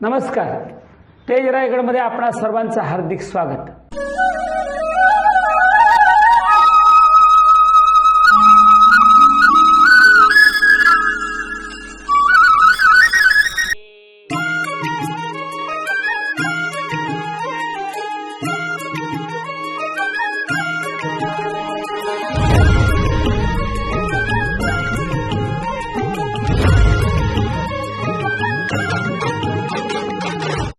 नमस्कार. तेज रायगडमध्ये आपणा सर्वांचं हार्दिक स्वागत.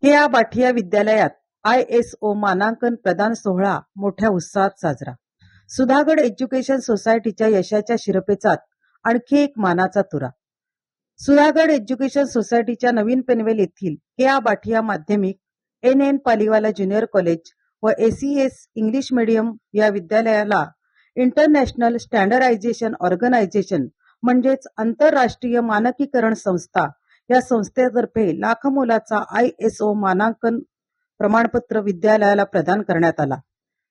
के.आ. बाठिया विद्यालयात ISO मानांकन प्रदान सोहळा मोठ्या उत्साहात साजरा. सुधागड एज्युकेशन सोसायटीच्या यशाच्या शिरपेचात आणखी एक मानाचा तुरा. सुधागड एज्युकेशन सोसायटीच्या नवीन पनवेल येथील के.आ. बाठिया माध्यमिक, NN पालीवाला ज्युनियर कॉलेज व ACS इंग्लिश मीडियम या विद्यालयाला इंटरनॅशनल स्टँडर्डायझेशन ऑर्गनायझेशन म्हणजेच आंतरराष्ट्रीय मानकीकरण संस्था या संस्थेतर्फे लाखमोलाचा ISO मानांकन प्रमाणपत्र विद्यालयाला प्रदान करण्यात आला.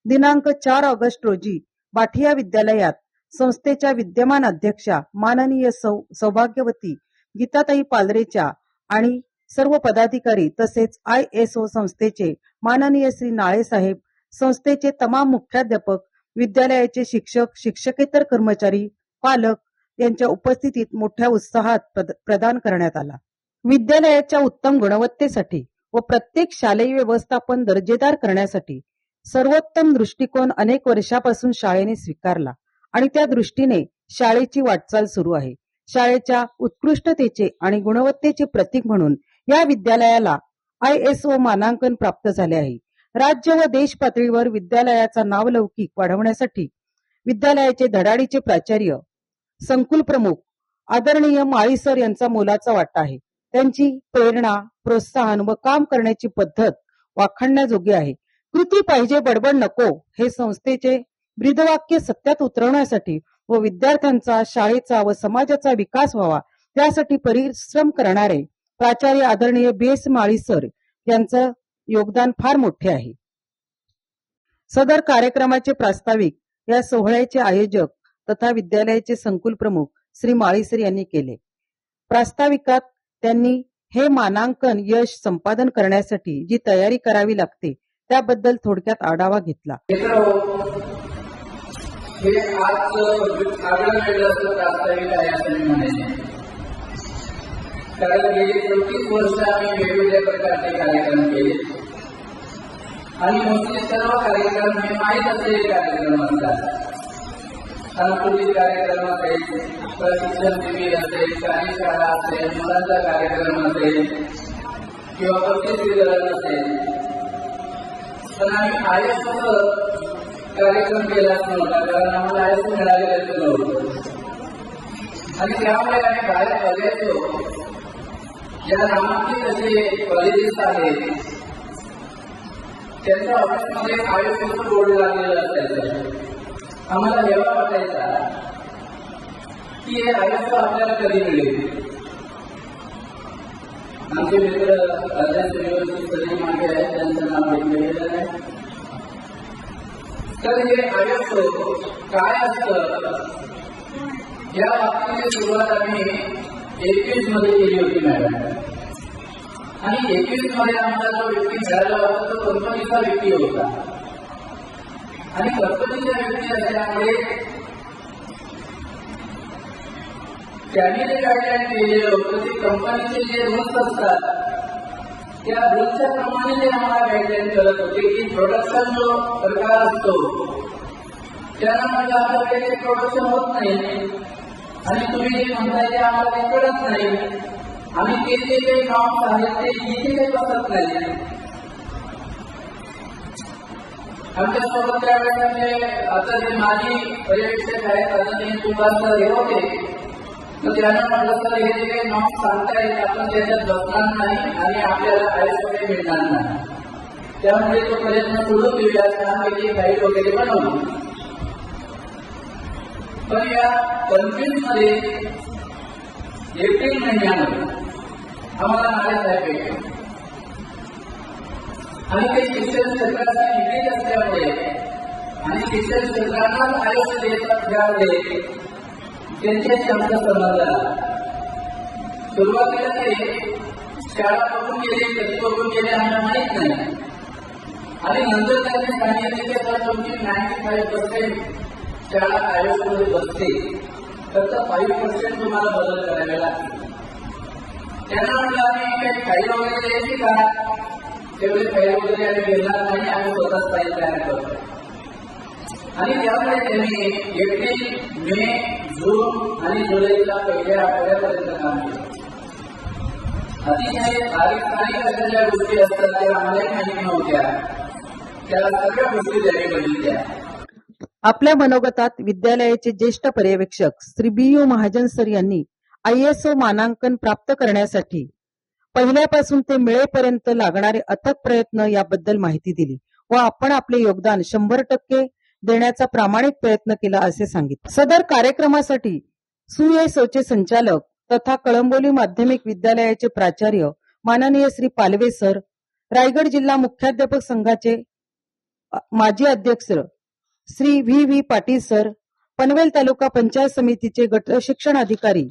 दिनांक 4 ऑगस्ट रोजी बाठिया विद्यालयात संस्थेच्या विद्यमान अध्यक्षा माननीय सौभाग्यवती गीताताई पालरेच्या आणि सर्व पदाधिकारी तसेच ISO संस्थेचे माननीय श्री नाळे साहेब, संस्थेचे तमाम मुख्याध्यापक, विद्यालयाचे शिक्षक, शिक्षकेतर कर्मचारी, पालक यांच्या उपस्थितीत मोठ्या उत्साहात प्रदान करण्यात आला. विद्यालयाच्या उत्तम गुणवत्तेसाठी व प्रत्येक शालेय व्यवस्थापन दर्जेदार करण्यासाठी सर्वोत्तम दृष्टिकोन अनेक वर्षापासून शाळेने स्वीकारला आणि त्या दृष्टीने शाळेची वाटचाल सुरू आहे. शाळेच्या उत्कृष्टतेचे आणि गुणवत्तेचे प्रतीक म्हणून या विद्यालयाला ISO मानांकन प्राप्त झाले आहे. राज्य व देश पातळीवर विद्यालयाचा नावलौकिक वाढवण्यासाठी विद्यालयाचे धडाडीचे प्राचार्य, संकुल प्रमुख आदरणीय माळी सर यांचा मोलाचा वाटा आहे. त्यांची प्रेरणा, प्रोत्साहन व काम करण्याची पद्धत वाखाणण्याजोगी आहे. कृती पाहिजे, बडबड नको हे संस्थेचे ब्रीदवाक्य सत्यात उतरवण्यासाठी व विद्यार्थ्यांचा, शाळेचा व समाजाचा विकास व्हावा त्यासाठी परिश्रम करणारे प्राचार्य आदरणीय BS माळी सर यांचं योगदान फार मोठे आहे. सदर कार्यक्रमाचे प्रास्ताविक या सोहळ्याचे आयोजक तथा विद्यालयाचे संकुल प्रमुख श्री माळी सर यांनी केले. प्रास्ताविकात त्यांनी हे मानांकन यश संपादन करण्यासाठी जी तयारी करावी लागते त्याबद्दल थोडक्यात आढावा घेतला. हे आज आगळं वेगळं प्रास्ताविक आहे असं मी म्हणेन. कारण गेली 34 वर्ष आम्ही वेगवेगळ्या प्रकारचे कार्यक्रम केले आणि मोस्टली सर्व कार्यक्रम हे माहीत असलेले कार्यक्रम असतात. सांस्कृतिक कार्यक्रम असेल, प्रशिक्षण शिबिर असेल, कार्यशाळा असेल, मुलांचा कार्यक्रम असेल किंवा बक्षीस वितरण असेल, पण आम्ही ISO कार्यक्रम केलाच नव्हता कारण आम्हाला ISO मिळालेलंच नव्हतं. आणि त्यामुळे आम्ही बाहेर बघायचो ज्या नामांकित असे कॉलेजेस आहेत त्यांच्या ऑफिसमध्ये ISO बोर्ड लागलेलं असायचं. आम्हाला एवढा वाटायचा की हे ISO आपल्याला कधी मिळेल. आमचे मित्र अध्यक्ष युनिव्हर्सिटी मागे आहेत, त्यांचं नाव घेतलेलं आहे. तर हे ISO काय असतं या बाबतीची सुरुवात आम्ही 21 मध्ये केली होती मॅडम. आणि 21 मध्ये आमचा जो व्यक्ती मिळाला होता तो कंपनीचा व्यक्ती होता. आणि कंपनीच्या व्यक्ती असल्यामुळे त्यांनी जे गाईडलाईन केलेलं होतं ते कंपनीचे जे रूल्स असतात त्या रूल्सच्या प्रमाणे ते आम्हाला गाईडलाईन करत होते की प्रोडक्शन जो प्रकार असतो त्याला म्हणजे आपल्याकडे प्रोडक्शन होत नाही आणि तुम्ही जे म्हणताय ते आम्हाला ते कळत नाही आणि ते जे काही नॉर्म्स आहेत ते इथे काही बसत नाही. आमच्यासोबत त्यावेळेस आता जे माजी पर्यवेक्षक आहेत आदरणीय सुभाष हे होते, तर त्यांना म्हटलं तर हे जे काही नॉर्म्स सांगतायत आपण त्याच्यात बसणार नाही आणि आपल्याला ISO मिळणार नाही. त्यामुळे तो प्रयत्न सुरू केला, छानपैकी गाईड वगैरे बनवली. पण या 25 मध्ये एप्रिल महिन्यामध्ये आम्हाला नाळे साहेब भेटले आणि ते शिक्षण क्षेत्राची निगडीत असल्यामुळे आणि शिक्षण क्षेत्रांनाच ISO देतात त्यामुळे त्यांच्याशी आमचा संबंध आला. सुरुवातीला ते शाळा बघून केले कधी बघून केले आम्हाला माहित नाही. आणि नंतर त्यांनी सांगितले की आता तुमची 95% शाळा प्रायव्हेटमध्ये बसते, तर 5% तुम्हाला बदल करावे लागतील. त्यांना म्हटलं आम्ही काही फाईल वगैरे द्यायची का? तेवढे फाईल वगैरे आम्ही घेणार नाही, आम्ही स्वतःच फाईल तयार करतो. आणि त्यामुळे त्यांनी एप्रिल, मे, जून आणि जुलैच्या पहिल्या आठवड्यापर्यंत काम केलं. अतिशय बारीक असलेल्या गोष्टी असतात त्या आम्हालाही माहिती नव्हत्या, त्या सगळ्या गोष्टी त्यांनी बघितल्या. आपल्या मनोगतात विद्यालयाचे ज्येष्ठ पर्यवेक्षक श्री BU महाजन सर यांनी ISO मानांकन प्राप्त करण्यासाठी पहिल्यापासून ते मिळेपर्यंत लागणारे अथक प्रयत्न याबद्दल माहिती दिली व आपण आपले योगदान 100% देण्याचा प्रामाणिक प्रयत्न केला असे सांगितले. सदर कार्यक्रमासाठी सुएसोचे संचालक तथा कळंबोली माध्यमिक विद्यालयाचे प्राचार्य माननीय श्री पालवे सर, रायगड जिल्हा मुख्याध्यापक संघाचे माजी अध्यक्ष श्री VV पाटील सर, पनवेल तालुका पंचायत समितीचे गट शिक्षण अधिकारी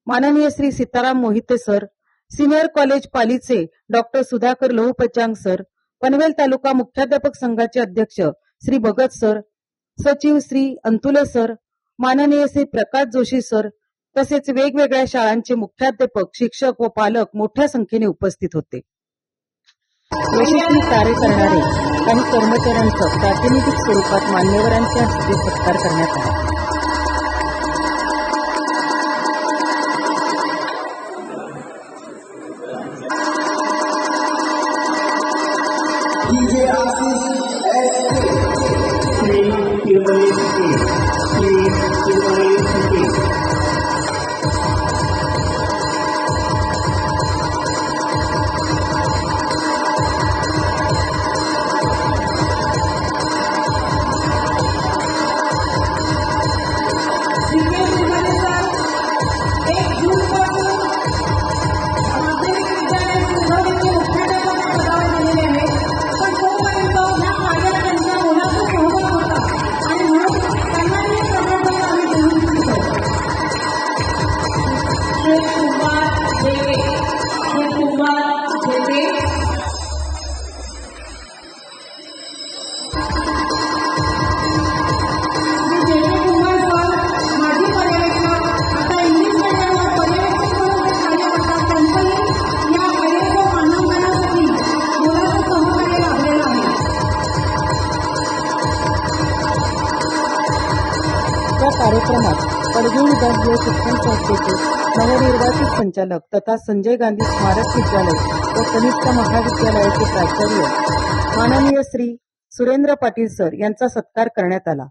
माननीय Shri Sitaram Mohite sir, senior college पालीचे डॉक्टर सुधाकर लोहपचांग सर, पनवेल तालुका मुख्याध्यापक संघाचे अध्यक्ष श्री भगत सर, सचिव श्री अंतुले सर, माननीय श्री प्रकाश जोशी सर, तसेच वेगवेगळ्या शाळांचे मुख्याध्यापक, शिक्षक व पालक मोठ्या संख्येने उपस्थित होते. यशस्वी कार्य करणारे काही कर्मचाऱ्यांचं प्रातिनिधिक स्वरूपात मान्यवरांच्या हस्ते सत्कार करण्यात आला. कार्यक्रमात पडघे विभागीय शिक्षण संस्थेचे नवनिर्वाचित संचालक तथा संजय गांधी स्मारक विद्यालय व कनिष्ठ महाविद्यालयाचे प्राचार्य माननीय श्री सुरेंद्र पाटील सर यांचा सत्कार करण्यात आला.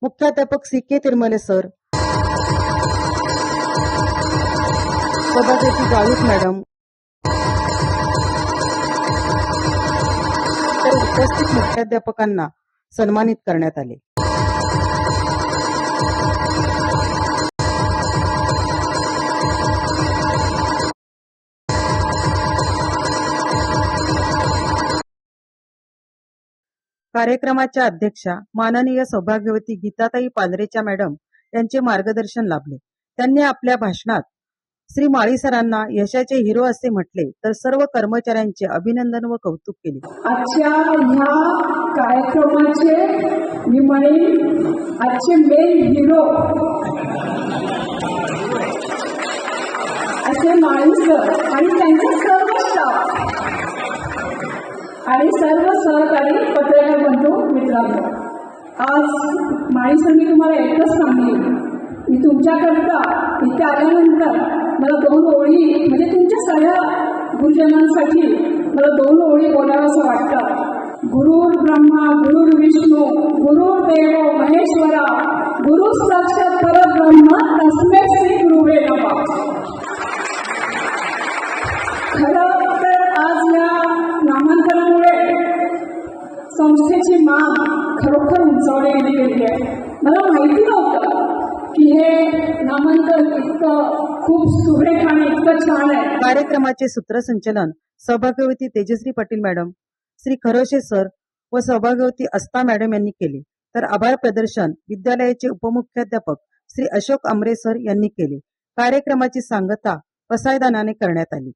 मुख्याध्यापक CK तिरमले सर, सभापती गावित मॅडम, तर उपस्थित मुख्याध्यापकांना सन्मानित करण्यात आले. कार्यक्रमाच्या अध्यक्षा माननीय सौभाग्यवती गीताताई पांढरेच्या मॅडम यांचे मार्गदर्शन लाभले. त्यांनी आपल्या भाषणात श्री माळी सरांना यशाचे हिरो असे म्हटले तर सर्व कर्मचाऱ्यांचे अभिनंदन व कौतुक केले. आजच्या ह्या कार्यक्रमाचे मी म्हणेन आजचे मेन हिरो असे माळी सर आणि त्यांचे सर्व स्टाफ आणि सर्व सहकारी पत्रकार बंधू मित्रांनो. आज माळी सर मी तुम्हाला एकच सांगेन, मी तुमच्याकरता इथे आल्यानंतर मला 2 ओळी म्हणजे तुमच्या सगळ्या गुरुजनांसाठी मला 2 ओळी बोलावंसं वाटतं. गुरुर् ब्रह्मा गुरुर् विष्णू गुरुर्देव महेश्वरा गुरु साक्षात परब्रह्म तस्मै श्री गुरुवे नमः. खरं तर आज या नामांकनामुळे संस्थेची मान खरोखर उंचावली गेली आहे. मला माहिती नव्हतं की हे नामांकन इतकं खूप सुरेख आणि इतकं छान आहे. कार्यक्रमाचे सूत्रसंचालन सौभाग्यवती तेजश्री पाटील मॅडम, श्री खरोशे सर व सौभाग्यवती अस्ता मॅडम यांनी केले, तर आभार प्रदर्शन विद्यालयाचे उपमुख्याध्यापक श्री अशोक आमरे सर यांनी केले. कार्यक्रमाची सांगता पसायदानाने करण्यात आली.